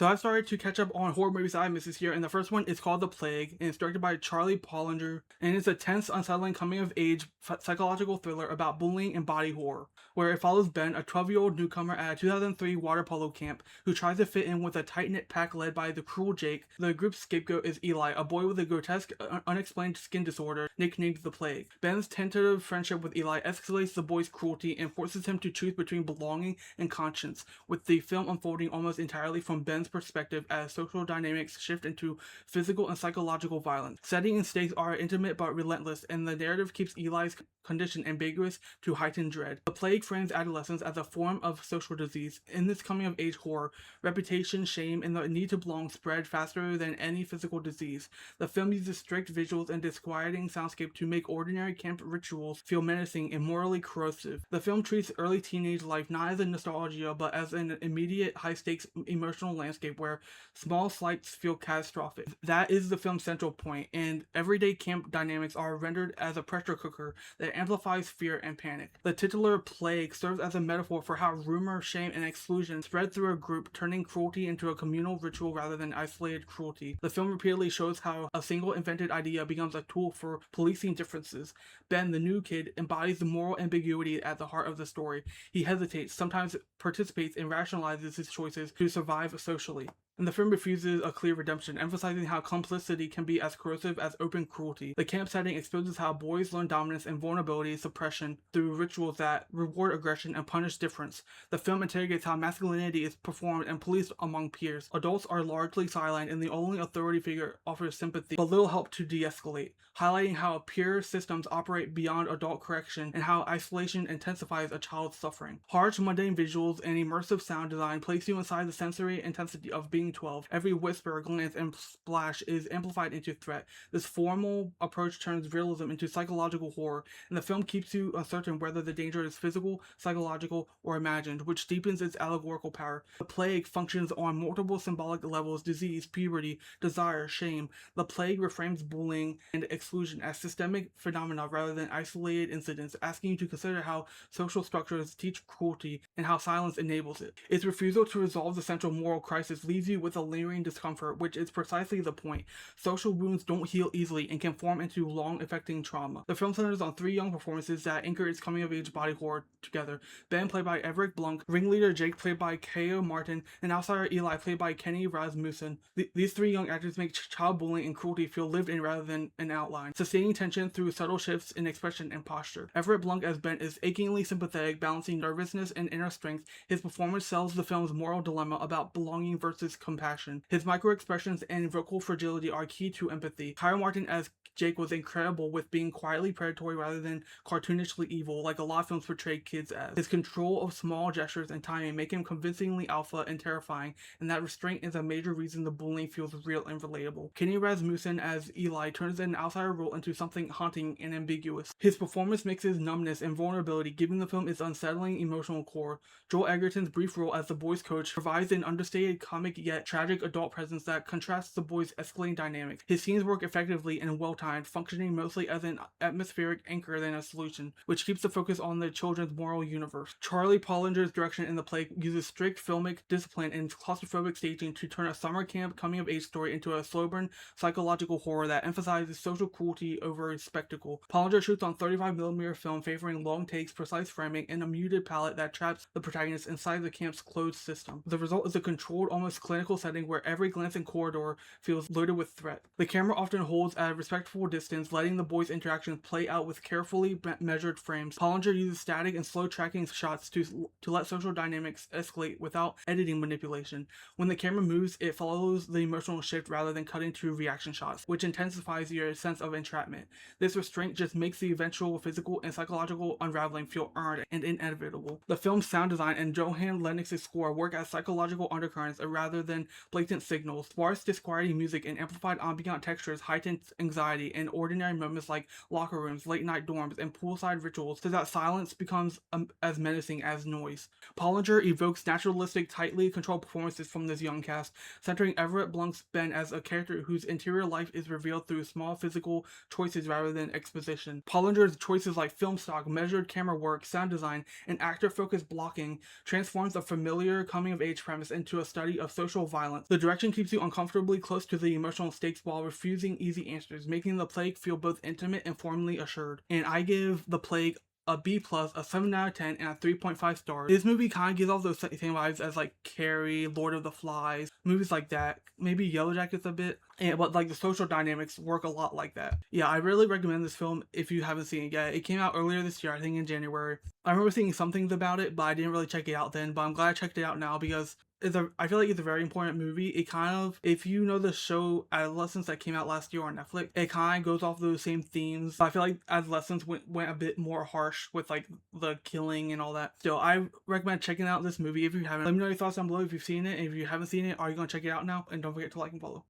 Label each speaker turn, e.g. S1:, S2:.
S1: So I started to catch up on horror movies I missed this year, and the first one is called The Plague, and it's directed by Charlie Pollinger, and it's a tense, unsettling coming-of-age psychological thriller about bullying and body horror, where it follows Ben, a 12-year-old newcomer at a 2003 water polo camp, who tries to fit in with a tight-knit pack led by the cruel Jake. The group's scapegoat is Eli, a boy with a grotesque, unexplained skin disorder nicknamed The Plague. Ben's tentative friendship with Eli escalates the boy's cruelty and forces him to choose between belonging and conscience, with the film unfolding almost entirely from Ben's perspective as social dynamics shift into physical and psychological violence. Setting and stakes are intimate but relentless, and the narrative keeps Eli's condition ambiguous to heighten dread. The Plague frames adolescence as a form of social disease. In this coming-of-age horror, reputation, shame, and the need to belong spread faster than any physical disease. The film uses strict visuals and disquieting soundscape to make ordinary camp rituals feel menacing and morally corrosive. The film treats early teenage life not as a nostalgia, but as an immediate, high-stakes emotional landscape where small slights feel catastrophic. That is the film's central point, and everyday camp dynamics are rendered as a pressure cooker that amplifies fear and panic. The titular Plague serves as a metaphor for how rumor, shame, and exclusion spread through a group, turning cruelty into a communal ritual rather than isolated cruelty. The film repeatedly shows how a single invented idea becomes a tool for policing differences. Ben, the new kid, embodies the moral ambiguity at the heart of the story. He hesitates, sometimes participates, and rationalizes his choices to survive socially. And the film refuses a clear redemption, emphasizing how complicity can be as corrosive as open cruelty. The camp setting exposes how boys learn dominance and vulnerability suppression through rituals that reward aggression and punish difference. The film interrogates how masculinity is performed and policed among peers. Adults are largely silent, and the only authority figure offers sympathy, but little help to de-escalate, highlighting how peer systems operate beyond adult correction and how isolation intensifies a child's suffering. Harsh, mundane visuals and immersive sound design place you inside the sensory intensity of being 12. Every whisper, glance, and splash is amplified into threat. This formal approach turns realism into psychological horror, and the film keeps you uncertain whether the danger is physical, psychological, or imagined, which deepens its allegorical power. The Plague functions on multiple symbolic levels: disease, puberty, desire, shame. The Plague reframes bullying and exclusion as systemic phenomena rather than isolated incidents, asking you to consider how social structures teach cruelty and how silence enables it. Its refusal to resolve the central moral crisis leaves you with a lingering discomfort, which is precisely the point. Social wounds don't heal easily and can form into long-affecting trauma. The film centers on three young performances that anchor its coming-of-age body horror together. Ben, played by Everett Blunk, ringleader Jake, played by K.O. Martin, and outsider Eli, played by Kenny Rasmussen. These three young actors make child bullying and cruelty feel lived in rather than an outline, sustaining tension through subtle shifts in expression and posture. Everett Blunk as Ben is achingly sympathetic, balancing nervousness and inner strength. His performance sells the film's moral dilemma about belonging versus compassion. His micro-expressions and vocal fragility are key to empathy. Kyle Martin as Jake was incredible with being quietly predatory rather than cartoonishly evil, like a lot of films portray kids as. His control of small gestures and timing make him convincingly alpha and terrifying, and that restraint is a major reason the bullying feels real and relatable. Kenny Rasmussen as Eli turns an outsider role into something haunting and ambiguous. His performance mixes numbness and vulnerability, giving the film its unsettling emotional core. Joel Egerton's brief role as the boys' coach provides an understated comic yet tragic adult presence that contrasts the boys' escalating dynamics. His scenes work effectively and well-timed, functioning mostly as an atmospheric anchor than a solution, which keeps the focus on the children's moral universe. Charlie Pollinger's direction in The Plague uses strict filmic discipline and claustrophobic staging to turn a summer camp coming-of-age story into a slow-burn psychological horror that emphasizes social cruelty over spectacle. Pollinger shoots on 35mm film, favoring long takes, precise framing, and a muted palette that traps the protagonist inside the camp's closed system. The result is a controlled, almost clinical setting where every glance and corridor feels loaded with threat. The camera often holds at a respectful distance, letting the boys' interactions play out with carefully measured frames. Pollinger uses static and slow tracking shots to let social dynamics escalate without editing manipulation. When the camera moves, it follows the emotional shift rather than cutting to reaction shots, which intensifies your sense of entrapment. This restraint just makes the eventual physical and psychological unraveling feel earned and inevitable. The film's sound design and Johan Lennox's score work as psychological undercurrents rather than blatant signals. Sparse, disquieting music and amplified ambient textures heighten anxiety in ordinary moments like locker rooms, late-night dorms, and poolside rituals, so that silence becomes as menacing as noise. Pollinger evokes naturalistic, tightly controlled performances from this young cast, centering Everett Blunk's Ben as a character whose interior life is revealed through small physical choices rather than exposition. Pollinger's choices like film stock, measured camera work, sound design, and actor-focused blocking transforms a familiar coming-of-age premise into a study of social sexual violence. The direction keeps you uncomfortably close to the emotional stakes while refusing easy answers, making The Plague feel both intimate and formally assured. And I give The Plague a B plus, a 7 out of 10, and a 3.5 stars. This movie kind of gives off those same vibes as like Carrie, Lord of the Flies, movies like that. Maybe Yellow Jackets a bit, but like the social dynamics work a lot like that. Yeah, I really recommend this film if you haven't seen it yet. It came out earlier this year, I think in January. I remember seeing some things about it, but I didn't really check it out then. But I'm glad I checked it out now because I feel like it's a very important movie. It kind of, if you know the show Adolescence that came out last year on Netflix, it kind of goes off those same themes. I feel like Adolescence went a bit more harsh with like the killing and all that. Still, I recommend checking out this movie if you haven't. Let me know your thoughts down below if you've seen it. And if you haven't seen it, are you going to check it out now? And don't forget to like and follow.